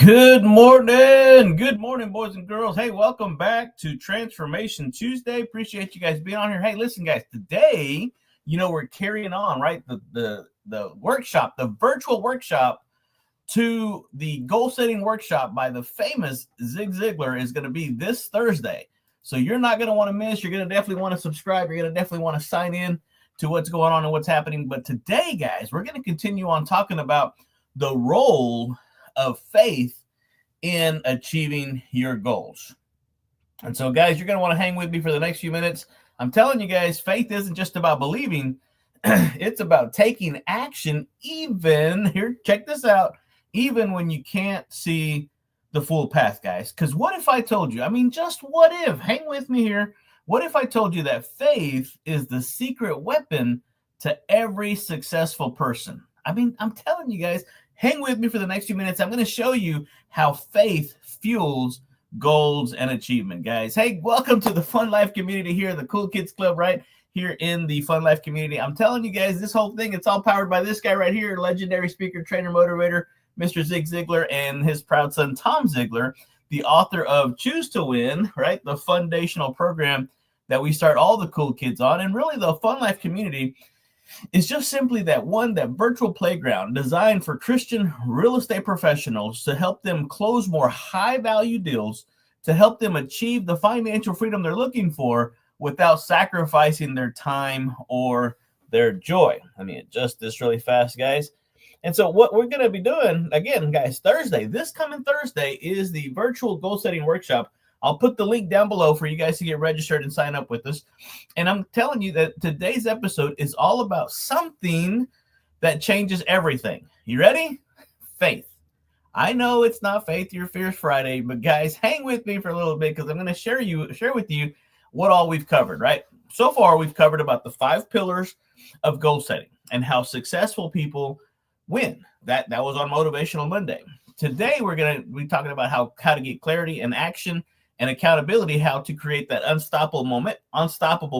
Good morning. Good morning, boys and girls. Hey, welcome back to Transformation Tuesday. Appreciate you guys being on here. Hey, listen, guys, today, we're carrying on, right? The workshop, the virtual workshop to the goal setting workshop by the famous Zig Ziglar is going to be this Thursday. So you're not going to want to miss. You're going to definitely want to subscribe. You're going to definitely want to sign in to what's going on and what's happening. But today, guys, we're going to continue on talking about the role of faith in achieving your goals. And so, guys, you're going to want to hang with me for the next few minutes. I'm telling you guys, faith isn't just about believing. It's about taking action check this out, even when you can't see the full path, guys. Because what if I told you, just what if, hang with me here. What if I told you that faith is the secret weapon to every successful person? I'm telling you guys, hang with me for the next few minutes. I'm going to show you how faith fuels goals and achievement, guys. Hey, welcome to the Fun Life community here, the Cool Kids Club right here in the Fun Life community. I'm telling you guys, this whole thing, it's all powered by this guy right here, legendary speaker, trainer, motivator, Mr. Zig Ziglar, and his proud son, Tom Ziglar, the author of Choose to Win, right? The foundational program that we start all the cool kids on. And really the Fun Life community is just simply that virtual playground designed for Christian real estate professionals to help them close more high-value deals, to help them achieve the financial freedom they're looking for without sacrificing their time or their joy. Let me adjust this really fast, guys. And so what we're going to be doing, again, guys, this coming Thursday, is the virtual goal setting workshop. I'll put the link down below for you guys to get registered and sign up with us. And I'm telling you that today's episode is all about something that changes everything. You ready? Faith. I know it's not Faith Your Fears Friday, but guys, hang with me for a little bit because I'm going to share with you what all we've covered, right? So far, we've covered about the 5 pillars of goal setting and how successful people win. That was on Motivational Monday. Today, we're going to be talking about how to get clarity and action and accountability, how to create that unstoppable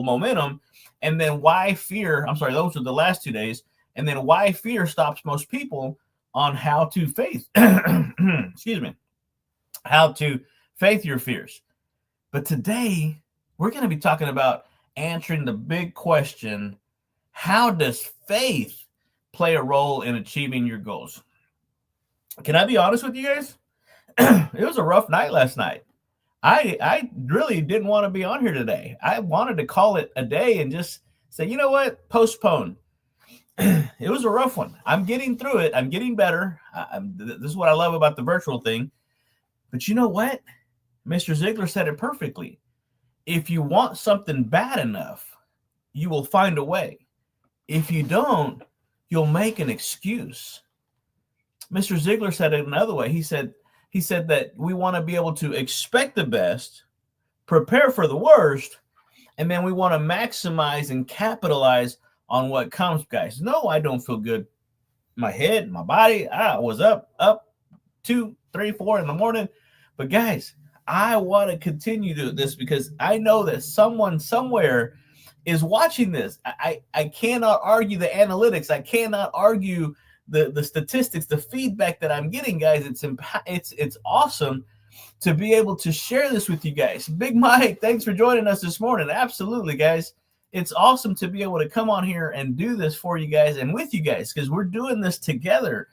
momentum, and then why fear, those are the last 2 days, and then why fear stops most people on how to faith, how to faith your fears. But today, we're going to be talking about answering the big question, how does faith play a role in achieving your goals? Can I be honest with you guys? It was a rough night last night. I really didn't want to be on here today. I wanted to call it a day and just say, you know what, postpone. It was a rough one. I'm getting through it. I'm getting better. This is what I love about the virtual thing. But you know what? Mr. Ziglar said it perfectly. If you want something bad enough, you will find a way. If you don't, you'll make an excuse. Mr. Ziglar said it another way. He said that we want to be able to expect the best, prepare for the worst, and then we want to maximize and capitalize on what comes, guys. No, I don't feel good. My head, my body, I was up 2, 3, 4 in the morning. But guys, I want to continue to do this because I know that someone somewhere is watching this. I cannot argue the analytics. I cannot argue the statistics, the feedback that I'm getting, guys. It's awesome to be able to share this with you guys. Big Mike, thanks for joining us this morning. Absolutely, guys. It's awesome to be able to come on here and do this for you guys and with you guys because we're doing this together.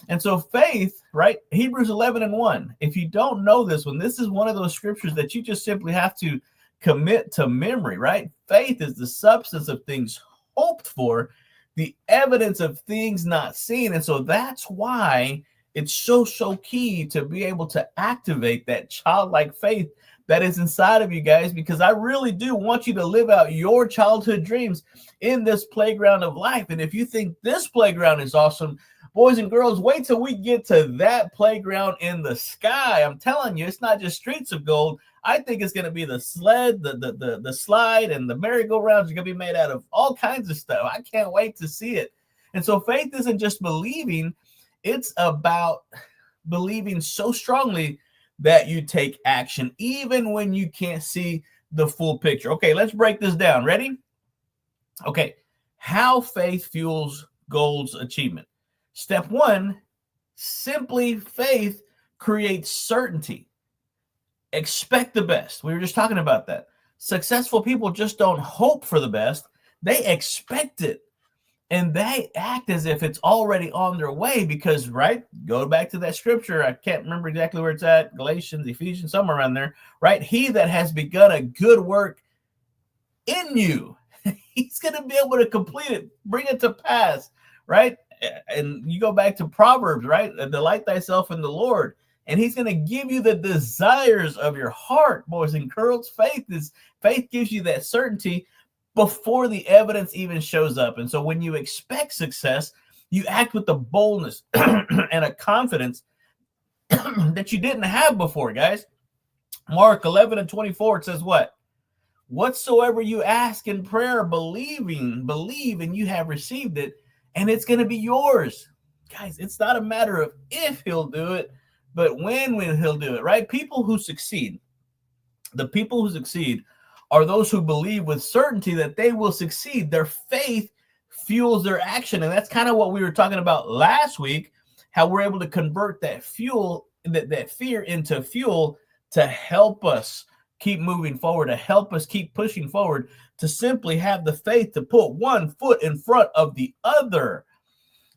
And so faith, right? Hebrews 11:1. If you don't know this one, this is one of those scriptures that you just simply have to commit to memory, right? Faith is the substance of things hoped for, the evidence of things not seen. And so that's why it's so key to be able to activate that childlike faith that is inside of you guys, because I really do want you to live out your childhood dreams in this playground of life. And if you think this playground is awesome, boys and girls, wait till we get to that playground in the sky. I'm telling you, it's not just streets of gold. I think it's going to be the sled, the slide, and the merry-go-rounds are going to be made out of all kinds of stuff. I can't wait to see it. And so faith isn't just believing. It's about believing so strongly that you take action, even when you can't see the full picture. Okay, let's break this down. Ready? Okay, how faith fuels goals achievement. Step 1, simply faith creates certainty. Expect the best. We were just talking about that. Successful people just don't hope for the best. They expect it. And they act as if it's already on their way because, right, go back to that scripture. I can't remember exactly where it's at, Galatians, Ephesians, somewhere around there, right? He that has begun a good work in you, he's going to be able to complete it, bring it to pass, right? And you go back to Proverbs, right? Delight thyself in the Lord, and he's going to give you the desires of your heart, boys and girls. Faith gives you that certainty before the evidence even shows up. And so when you expect success, you act with the boldness and a confidence that you didn't have before, guys. Mark 11:24, it says what? Whatsoever you ask in prayer, believe, and you have received it, and it's going to be yours. Guys, it's not a matter of if he'll do it, but when he'll do it, right? People who succeed, the people who succeed are those who believe with certainty that they will succeed. Their faith fuels their action. And that's kind of what we were talking about last week, how we're able to convert that fear into fuel to help us keep moving forward, to help us keep pushing forward, to simply have the faith to put one foot in front of the other.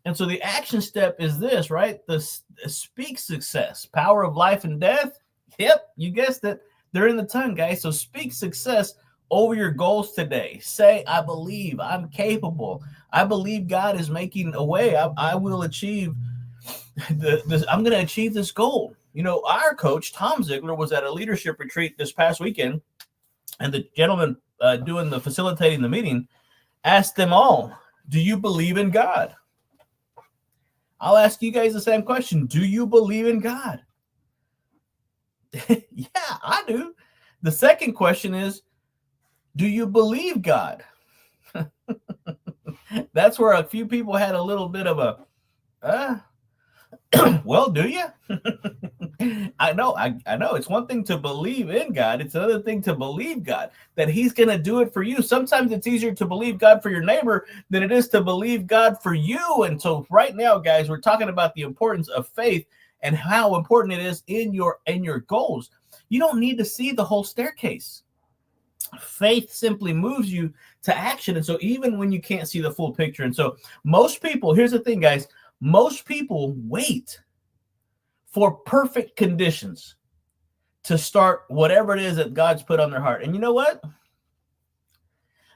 And so the action step is this, right? The speak success, power of life and death. Yep, you guessed it. They're in the tongue, guys. So speak success over your goals today. Say, I believe, I'm capable. I believe God is making a way. I will achieve I'm going to achieve this goal. You know, our coach, Tom Ziglar, was at a leadership retreat this past weekend, and the gentleman facilitating the meeting asked them all, do you believe in God? I'll ask you guys the same question. Do you believe in God? Yeah, I do. The second question is, do you believe God? That's where a few people had a little bit of a, well, do you? I know. It's one thing to believe in God. It's another thing to believe God, that he's going to do it for you. Sometimes it's easier to believe God for your neighbor than it is to believe God for you. And so right now, guys, we're talking about the importance of faith and how important it is in your goals. You don't need to see the whole staircase. Faith simply moves you to action. And so even when you can't see the full picture, and so most people, here's the thing, guys, most people wait for perfect conditions to start whatever it is that God's put on their heart. And you know what?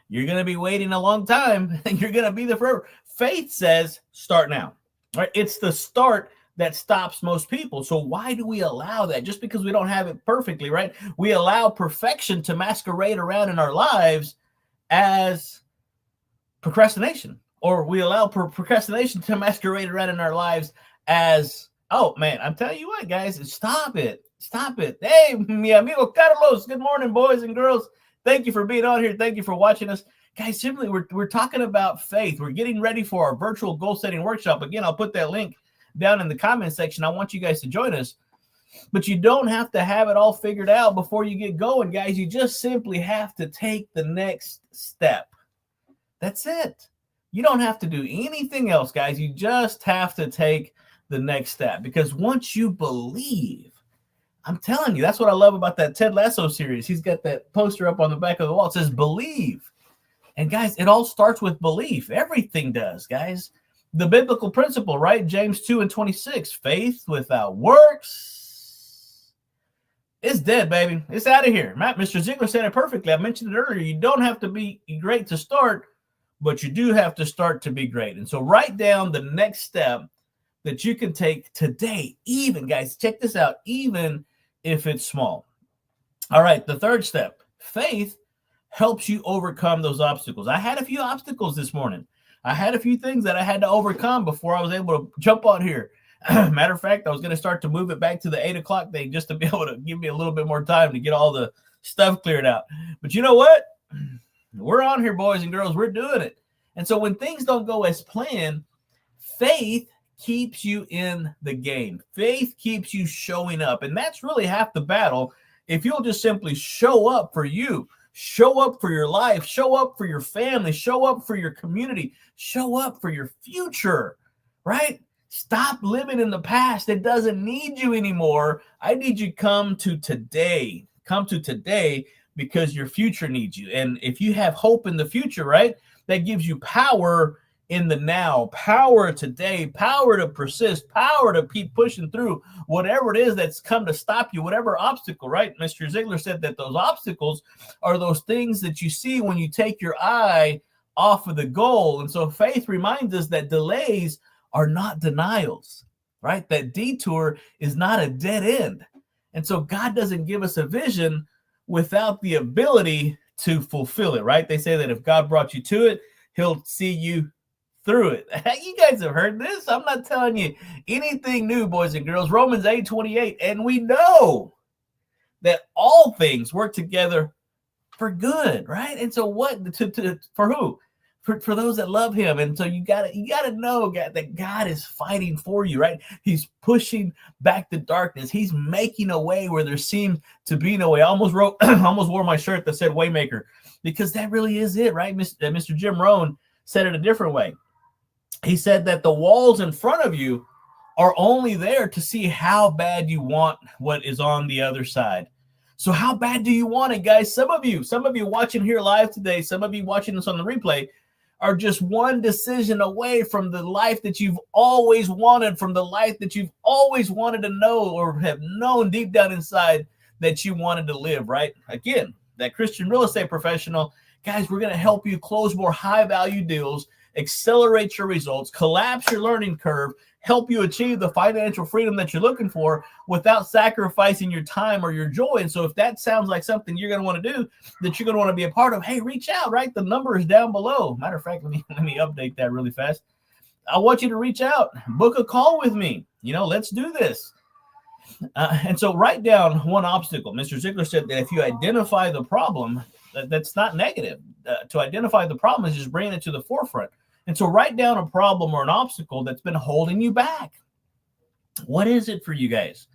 You're going to be waiting a long time, and you're going to be there forever. Faith says, start now. Right? It's the start that stops most people. So why do we allow that? Just because we don't have it perfectly, right? We allow perfection to masquerade around in our lives as procrastination, or we allow procrastination to masquerade around in our lives as, oh man, I'm telling you what, guys, stop it. Hey, mi amigo Carlos, good morning, boys and girls. Thank you for being on here. Thank you for watching us. Guys, simply, we're talking about faith. We're getting ready for our virtual goal setting workshop. Again, I'll put that link down in the comment section. I want you guys to join us, but you don't have to have it all figured out before you get going, guys. You just simply have to take the next step. That's it. You don't have to do anything else, guys. You just have to take the next step, because once you believe, I'm telling you, that's what I love about that Ted Lasso series. He's got that poster up on the back of the wall. It says believe. And guys, it all starts with belief. Everything does, guys. The biblical principle, right? James 2:26, faith without works is dead, baby. It's out of here. Mr. Ziglar said it perfectly. I mentioned it earlier. You don't have to be great to start, but you do have to start to be great. And so write down the next step that you can take today, even, guys, check this out, even if it's small. All right, the third step, faith helps you overcome those obstacles. I had a few obstacles this morning. I had a few things that I had to overcome before I was able to jump on here. Matter of fact, I was going to start to move it back to the 8 o'clock thing just to be able to give me a little bit more time to get all the stuff cleared out. But you know what? We're on here, boys and girls. We're doing it. And so when things don't go as planned, faith keeps you in the game. Faith keeps you showing up. And that's really half the battle. If you'll just simply show up for you, show up for your life, show up for your family, show up for your community, show up for your future, right? Stop living in the past. It doesn't need you anymore. I need you to come to today. Come to today because your future needs you. And if you have hope in the future, right, that gives you power in the now, power today, power to persist, power to keep pushing through whatever it is that's come to stop you, whatever obstacle, right? Mr. Ziglar said that those obstacles are those things that you see when you take your eye off of the goal. And so faith reminds us that delays are not denials, right? That detour is not a dead end. And so God doesn't give us a vision without the ability to fulfill it, right? They say that if God brought you to it, he'll see you through it. You guys have heard this. I'm not telling you anything new, boys and girls. Romans 8:28, and we know that all things work together for good, right? And so what for who? For those that love him. And so you gotta know, God, that God is fighting for you, right? He's pushing back the darkness. He's making a way where there seemed to be no way. I almost wore my shirt that said Waymaker, because that really is it, right? Mr. Jim Rohn said it a different way. He said that the walls in front of you are only there to see how bad you want what is on the other side. So how bad do you want it, guys? Some of you watching here live today, some of you watching this on the replay, are just one decision away from the life that you've always wanted, from the life that you've always wanted to know or have known deep down inside that you wanted to live, right? Again, that Christian real estate professional, guys, we're going to help you close more high-value deals, accelerate your results, collapse your learning curve, help you achieve the financial freedom that you're looking for without sacrificing your time or your joy. And so if that sounds like something you're going to want to do, that you're going to want to be a part of, hey, reach out, right? The number is down below. Matter of fact, let me update that really fast. I want you to reach out, book a call with me. Let's do this. And so write down one obstacle. Mr. Ziglar said that if you identify the problem, that's not negative. To identify the problem is just bringing it to the forefront. And so write down a problem or an obstacle that's been holding you back. What is it for you guys?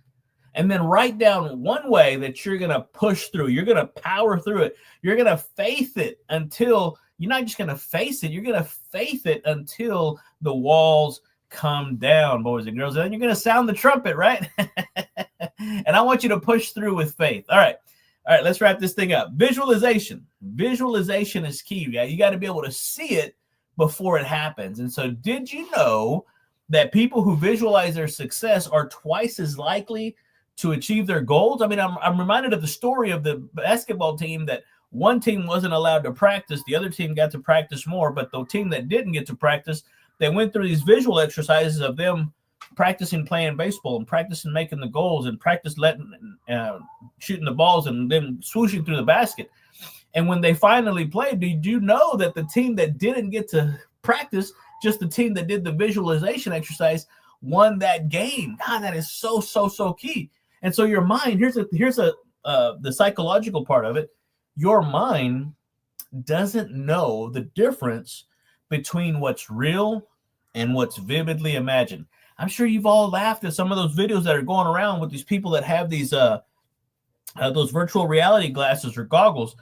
And then write down one way that you're going to push through. You're going to power through it. You're going to faith it until you're not just going to face it. You're going to faith it until the walls come down, boys and girls. And then you're going to sound the trumpet, right? And I want you to push through with faith. All right, let's wrap this thing up. Visualization. Visualization is key. You got to be able to see it before it happens. And so did you know that people who visualize their success are twice as likely to achieve their goals? I mean, I'm reminded of the story of the basketball team that one team wasn't allowed to practice. The other team got to practice more, but the team that didn't get to practice, they went through these visual exercises of them practicing playing baseball and practicing making the goals and practice shooting the balls and then swooshing through the basket. And when they finally played, did you know that the team that didn't get to practice, just the team that did the visualization exercise, won that game? God, that is so key. And so your mind, here's the psychological part of it. Your mind doesn't know the difference between what's real and what's vividly imagined. I'm sure you've all laughed at some of those videos that are going around with these people that have these those virtual reality glasses or goggles,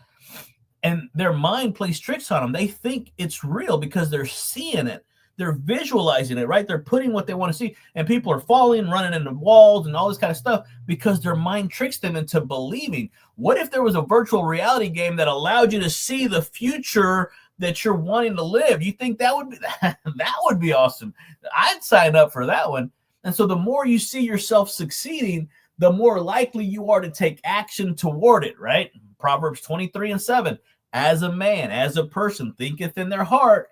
and their mind plays tricks on them. They think it's real because they're seeing it. They're visualizing it, right? They're putting what they want to see, and people are falling, running into walls and all this kind of stuff because their mind tricks them into believing. What if there was a virtual reality game that allowed you to see the future that you're wanting to live? You think that would be awesome? I'd sign up for that one. And so the more you see yourself succeeding, the more likely you are to take action toward it, right? Proverbs 23:7. As a man, as a person thinketh in their heart,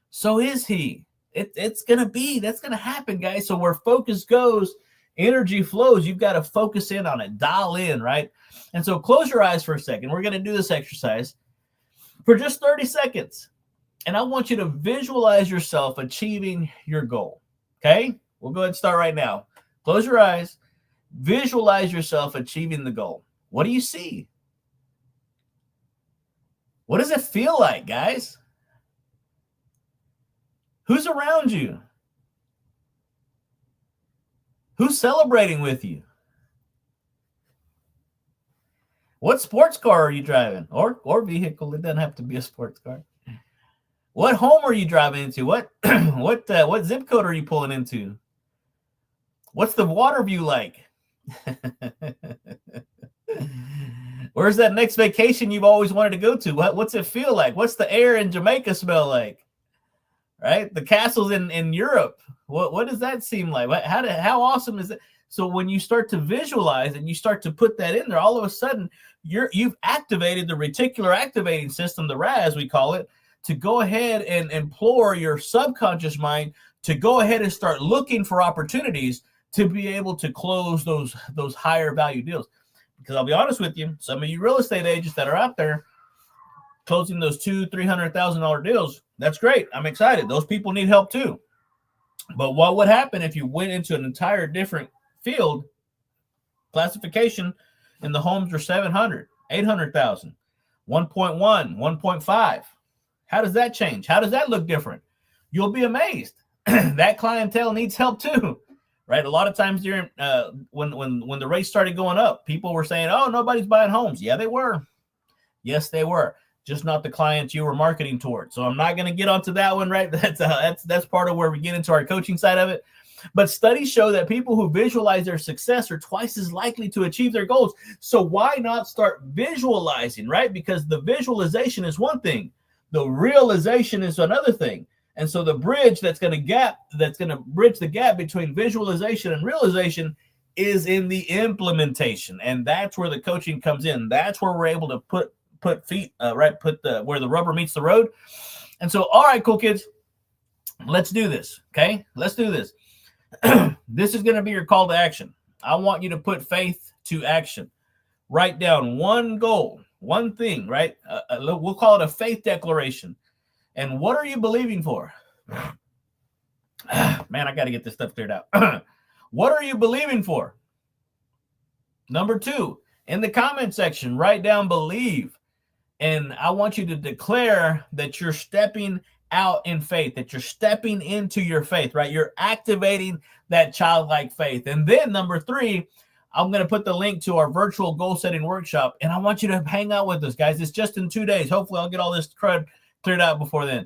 so is he. That's going to happen, guys. So where focus goes, energy flows. You've got to focus in on it, dial in, right? And so close your eyes for a second. We're going to do this exercise for just 30 seconds. And I want you to visualize yourself achieving your goal. Okay? We'll go ahead and start right now. Close your eyes. Visualize yourself achieving the goal. What do you see? What does it feel like, guys? Who's around you? Who's celebrating with you? What sports car are you driving? Or vehicle? It doesn't have to be a sports car. What home are you driving into? What zip code are you pulling into? What's the water view like? Where's that next vacation you've always wanted to go to? What's it feel like? What's the air in Jamaica smell like? Right? The castles in Europe. What does that seem like? How awesome is it? So when you start to visualize and you start to put that in there, all of a sudden you've activated the reticular activating system, the RAS we call it, to go ahead and implore your subconscious mind to go ahead and start looking for opportunities to be able to close those higher value deals. Because I'll be honest with you, some of you real estate agents that are out there closing those $200,000-$300,000 deals, that's great. I'm excited. Those people need help too. But what would happen if you went into an entire different field classification and the homes are 700, 800,000, 1.1, 1.5? How does that change? How does that look different? You'll be amazed. That clientele needs help too, right? A lot of times during when the rates started going up, people were saying, "Oh, nobody's buying homes." Yeah, they were. Yes, they were. Just not the clients you were marketing towards. So I'm not going to get onto that one, right? That's part of where we get into our coaching side of it. But studies show that people who visualize their success are twice as likely to achieve their goals. So why not start visualizing, right? Because the visualization is one thing. The realization is another thing. And so the bridge that's going to bridge the gap between visualization and realization is in the implementation. And that's where the coaching comes in. That's where we're able to put feet, where the rubber meets the road. And so, all right, cool kids, let's do this. Okay, let's do this. This is going to be your call to action. I want you to put faith to action. Write down one goal, one thing, right? We'll call it a faith declaration. And what are you believing for? Man, I got to get this stuff cleared out. What are you believing for? Number 2, in the comment section, write down believe. And I want you to declare that you're stepping out in faith, that you're stepping into your faith, right? You're activating that childlike faith. And then number 3, I'm going to put the link to our virtual goal setting workshop. And I want you to hang out with us, guys. It's just in 2 days. Hopefully I'll get all this crud cleared out before then.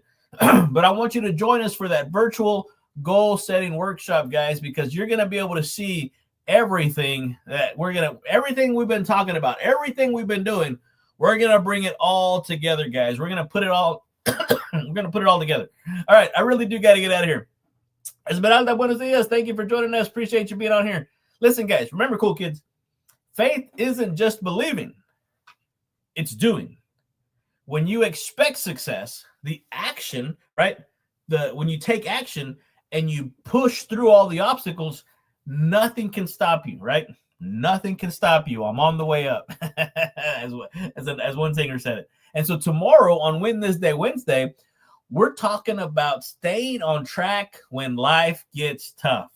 But I want you to join us for that virtual goal setting workshop, guys, because you're going to be able to see everything everything we've been talking about, everything we've been doing. We're going to bring it all together, guys. We're going to put it all together. All right. I really do got to get out of here. Esmeralda, buenos dias. Thank you for joining us. Appreciate you being on here. Listen, guys, remember, cool kids, faith isn't just believing. It's doing. When you expect success, the action, right? When you take action and you push through all the obstacles, nothing can stop you, right? Nothing can stop you. I'm on the way up, as one singer said it. And so tomorrow on Win This Day Wednesday, we're talking about staying on track when life gets tough,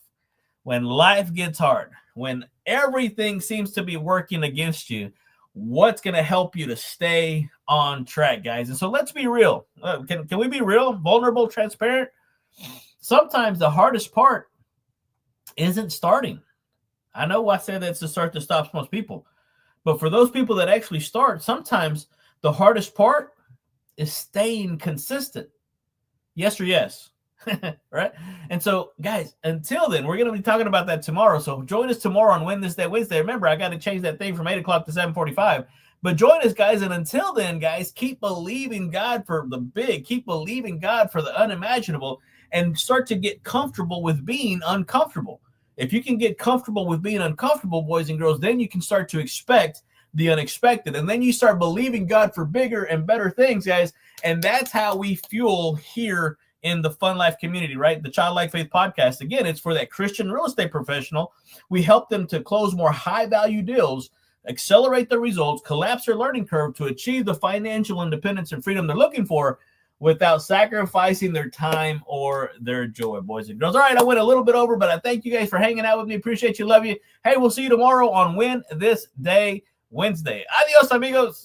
when life gets hard, when everything seems to be working against you. What's going to help you to stay on track, guys? And so let's be real. Can we be real, vulnerable, transparent? Sometimes the hardest part isn't starting. I know I said that's the start that stops most people. But for those people that actually start, sometimes the hardest part is staying consistent. Yes or yes. Right? And so, guys, until then, we're going to be talking about that tomorrow. So join us tomorrow on Win This Day Wednesday. Remember, I got to change that thing from 8 o'clock to 7:45. But join us, guys. And until then, guys, keep believing God for the big. Keep believing God for the unimaginable. And start to get comfortable with being uncomfortable. If you can get comfortable with being uncomfortable, boys and girls, then you can start to expect the unexpected. And then you start believing God for bigger and better things, guys. And that's how we fuel here in the Fun Life community, right? The Childlike Faith podcast. Again, it's for that Christian real estate professional. We help them to close more high-value deals, accelerate their results, collapse their learning curve to achieve the financial independence and freedom they're looking for without sacrificing their time or their joy, boys and girls. All right, I went a little bit over, but I thank you guys for hanging out with me. Appreciate you. Love you. Hey, we'll see you tomorrow on Win This Day Wednesday. Adios, amigos.